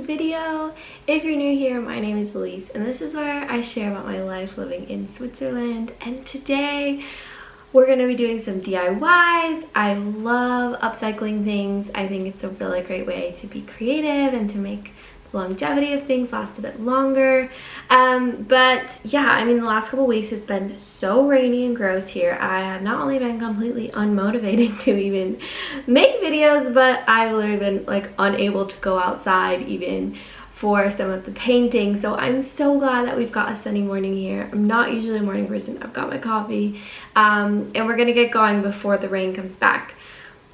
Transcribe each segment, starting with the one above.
video. If you're new here, my name is Elise and this is where I share about my life living in Switzerland, and today we're going to be doing some DIYs. I love upcycling things. I think it's a really great way to be creative and to make the longevity of things last a bit longer. But yeah, I mean, the last couple weeks it's been so rainy and gross here. I have not only been completely unmotivated to even make videos, but I've literally been like unable to go outside even for some of the painting. So I'm so glad that we've got a sunny morning here. I'm not usually a morning person. I've got my coffee, and we're gonna get going before the rain comes back.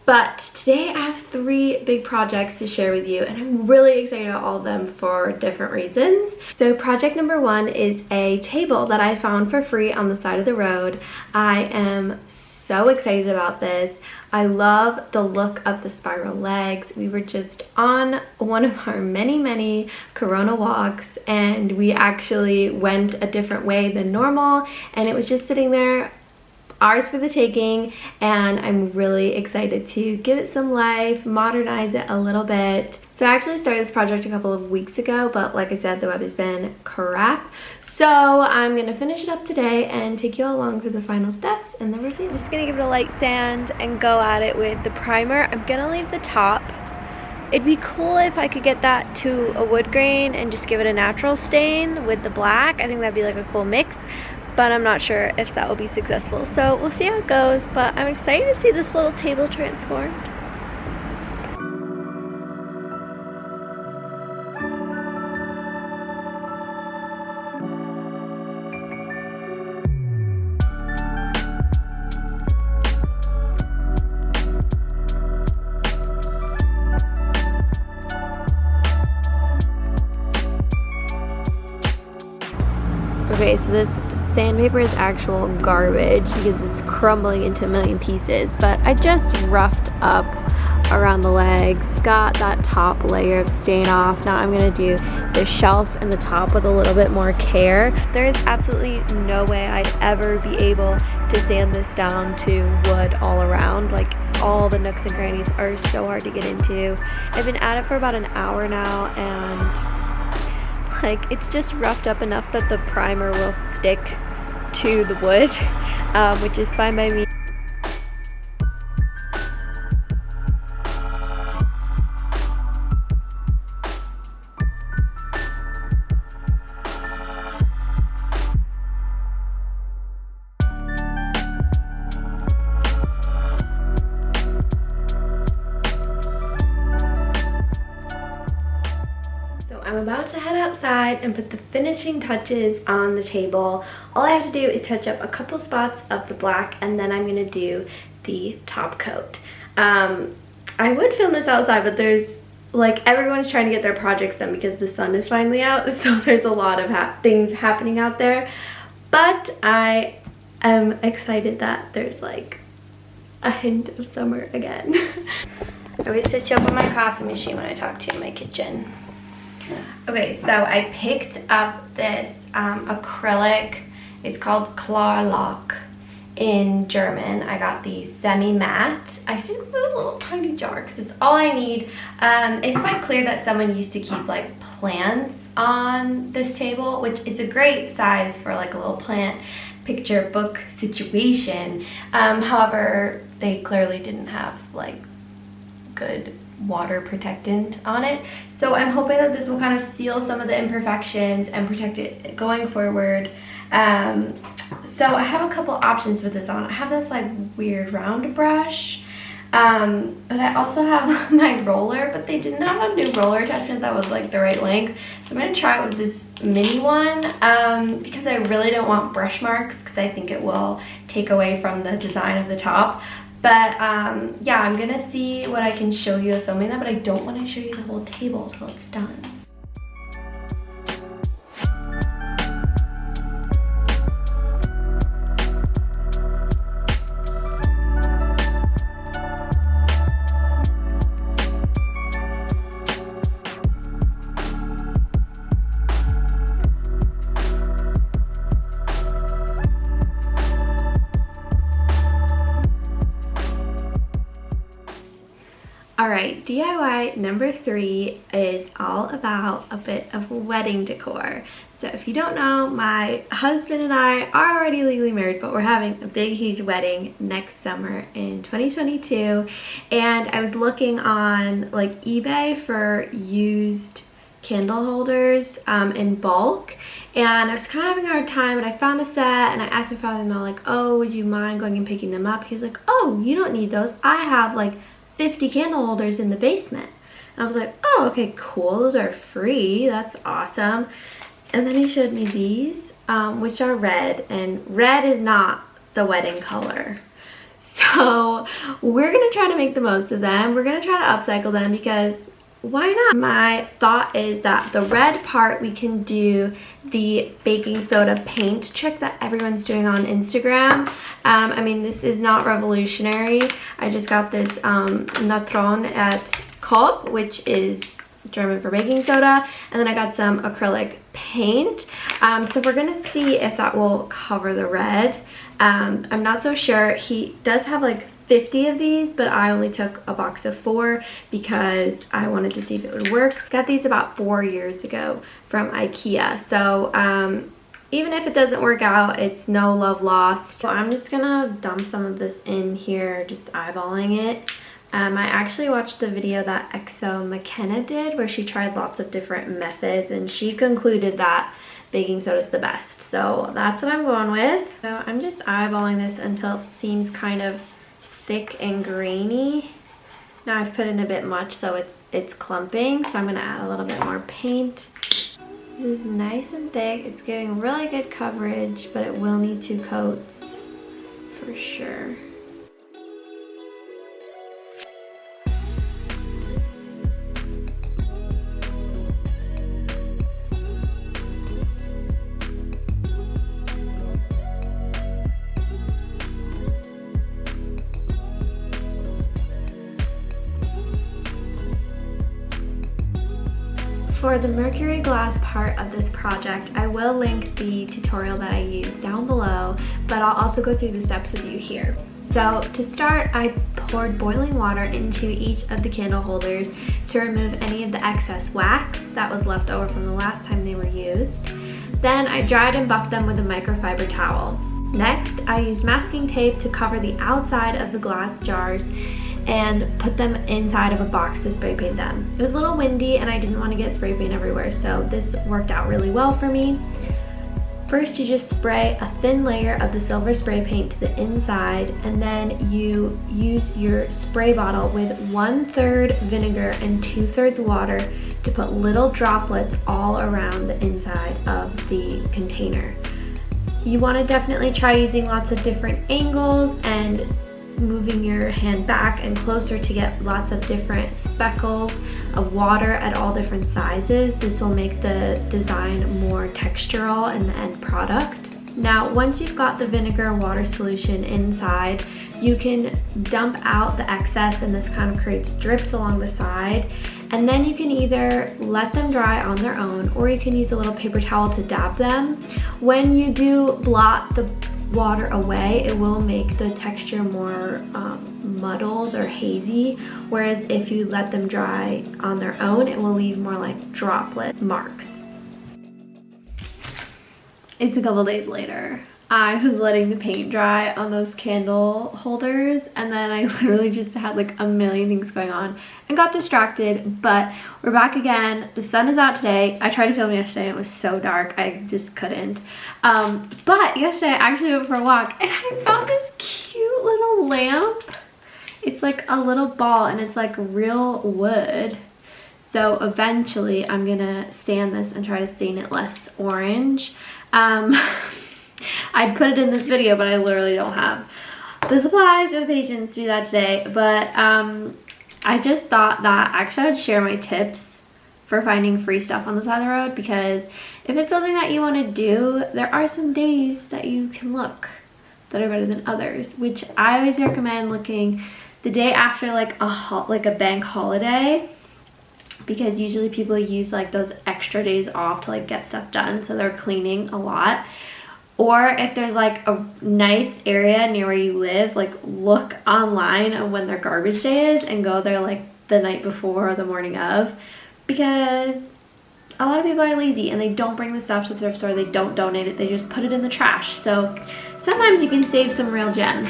But today I have 3 big projects to share with you, and I'm really excited about all of them for different reasons. So project number 1 is a table that I found for free on the side of the road. I am so excited about this. I love the look of the spiral legs. We were just on one of our many Corona walks, and we actually went a different way than normal, and it was just sitting there, ours for the taking, and I'm really excited to give it some life, modernize it a little bit. So I actually started this project a couple of weeks ago, but like I said, the weather's been crap. So I'm gonna finish it up today and take you along through the final steps in the review. I'm just gonna give it a light sand and go at it with the primer. I'm gonna leave the top. It'd be cool if I could get that to a wood grain and just give it a natural stain with the black. I think that'd be like a cool mix, but I'm not sure if that will be successful. So we'll see how it goes, but I'm excited to see this little table transformed. Okay, so this sandpaper is actual garbage because it's crumbling into a million pieces, but I just roughed up around the legs, got that top layer of stain off. Now I'm gonna do the shelf and the top with a little bit more care. There is absolutely no way I'd ever be able to sand this down to wood all around. Like, all the nooks and crannies are so hard to get into. I've been at it for about an hour now, and like, it's just roughed up enough that the primer will stick to the wood, which is fine by me. I'm about to head outside and put the finishing touches on the table. All I have to do is touch up a couple spots of the black, and then I'm gonna do the top coat. I would film this outside, but there's like, everyone's trying to get their projects done because the sun is finally out, so there's a lot of things happening out there. But I am excited that there's like a hint of summer again. I always set you up on my coffee machine when I talk to you in my kitchen. Okay, so I picked up this acrylic. It's called Klarlack in German. I got the semi-matte. I just put a little tiny jar because it's all I need. It's quite clear that someone used to keep like plants on this table, which it's a great size for like a little plant picture book situation. However, they clearly didn't have like good water protectant on it, so I'm hoping that this will kind of seal some of the imperfections and protect it going forward. So I have a couple options with this on. I have this like weird round brush, but I also have my roller, but they didn't have a new roller attachment that was like the right length, so I'm gonna try it with this mini one, because I really don't want brush marks because I think it will take away from the design of the top. But yeah, I'm gonna see what I can show you of filming that, but I don't want to show you the whole table till it's done. Alright, DIY number 3 is all about a bit of wedding decor. So if you don't know, my husband and I are already legally married, but we're having a big, huge wedding next summer in 2022. And I was looking on like eBay for used candle holders in bulk, and I was kind of having a hard time, and I found a set and I asked my father-in-law, like, oh, would you mind going and picking them up? He's like, oh, you don't need those. I have like 50 candle holders in the basement. And I was like, oh, okay, cool, those are free, that's awesome. And then he showed me these, which are red, and red is not the wedding color. So we're gonna try to make the most of them. We're gonna try to upcycle them because why not? My thought is that the red part, we can do the baking soda paint trick that everyone's doing on Instagram. I mean, this is not revolutionary. I just got this Natron at Coop, which is German for baking soda, and then I got some acrylic paint. So we're gonna see if that will cover the red. I'm not so sure. He does have like 50 of these, but I only took a box of 4 because I wanted to see if it would work. Got these about 4 years ago from IKEA. So even if it doesn't work out, it's no love lost. So I'm just gonna dump some of this in here, just eyeballing it. I actually watched the video that Exo McKenna did where she tried lots of different methods, and she concluded that baking soda is the best. So that's what I'm going with. So I'm just eyeballing this until it seems kind of thick and grainy. Now I've put in a bit much, so it's clumping, so I'm gonna add a little bit more paint. This is nice and thick. It's giving really good coverage, but it will need 2 coats for sure. For the Mercury Glass part of this project, I will link the tutorial that I used down below, but I'll also go through the steps with you here. So to start, I poured boiling water into each of the candle holders to remove any of the excess wax that was left over from the last time they were used. Then I dried and buffed them with a microfiber towel. Next, I used masking tape to cover the outside of the glass jars and put them inside of a box to spray paint them. It was a little windy and I didn't want to get spray paint everywhere, so this worked out really well for me. First, you just spray a thin layer of the silver spray paint to the inside, and then you use your spray bottle with 1/3 vinegar and 2/3 water to put little droplets all around the inside of the container. You want to definitely try using lots of different angles and moving your hand back and closer to get lots of different speckles of water at all different sizes. This will make the design more textural in the end product. Now, once you've got the vinegar water solution inside, you can dump out the excess, and this kind of creates drips along the side. And then you can either let them dry on their own, or you can use a little paper towel to dab them. When you do blot the water away, it will make the texture more muddled or hazy, whereas if you let them dry on their own, it will leave more like droplet marks. It's a couple days later. I was letting the paint dry on those candle holders, and then I literally just had like a million things going on and got distracted, but we're back again. The sun is out today. I tried to film yesterday, it was so dark, I just couldn't. But yesterday I actually went for a walk and I found this cute little lamp. It's like a little ball and it's like real wood. So eventually I'm gonna sand this and try to stain it less orange. I'd put it in this video, but I literally don't have the supplies or the patience to do that today. But I just thought that actually I'd share my tips for finding free stuff on the side of the road, because if it's something that you want to do, there are some days that you can look that are better than others, which I always recommend looking the day after like a bank holiday, because usually people use like those extra days off to like get stuff done, so they're cleaning a lot. Or if there's like a nice area near where you live, like look online of when their garbage day is and go there like the night before or the morning of, because a lot of people are lazy and they don't bring the stuff to the thrift store, they don't donate it, they just put it in the trash. So sometimes you can save some real gems.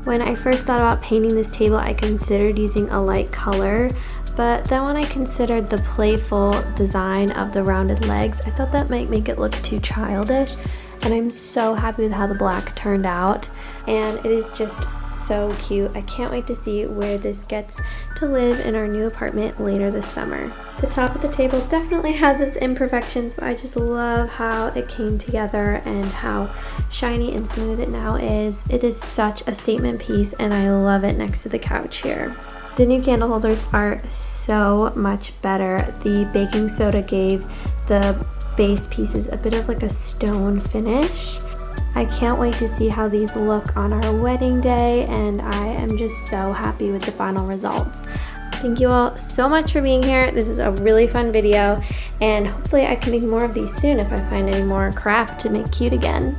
When I first thought about painting this table, I considered using a light color, but then when I considered the playful design of the rounded legs, I thought that might make it look too childish, and I'm so happy with how the black turned out, and it is just so cute. I can't wait to see where this gets to live in our new apartment later this summer. The top of the table definitely has its imperfections, but I just love how it came together and how shiny and smooth it now is. It is such a statement piece, and I love it next to the couch here. The new candle holders are so much better. The baking soda gave the base pieces a bit of like a stone finish. I can't wait to see how these look on our wedding day, and I am just so happy with the final results. Thank you all so much for being here. This is a really fun video, and hopefully I can make more of these soon if I find any more crap to make cute again.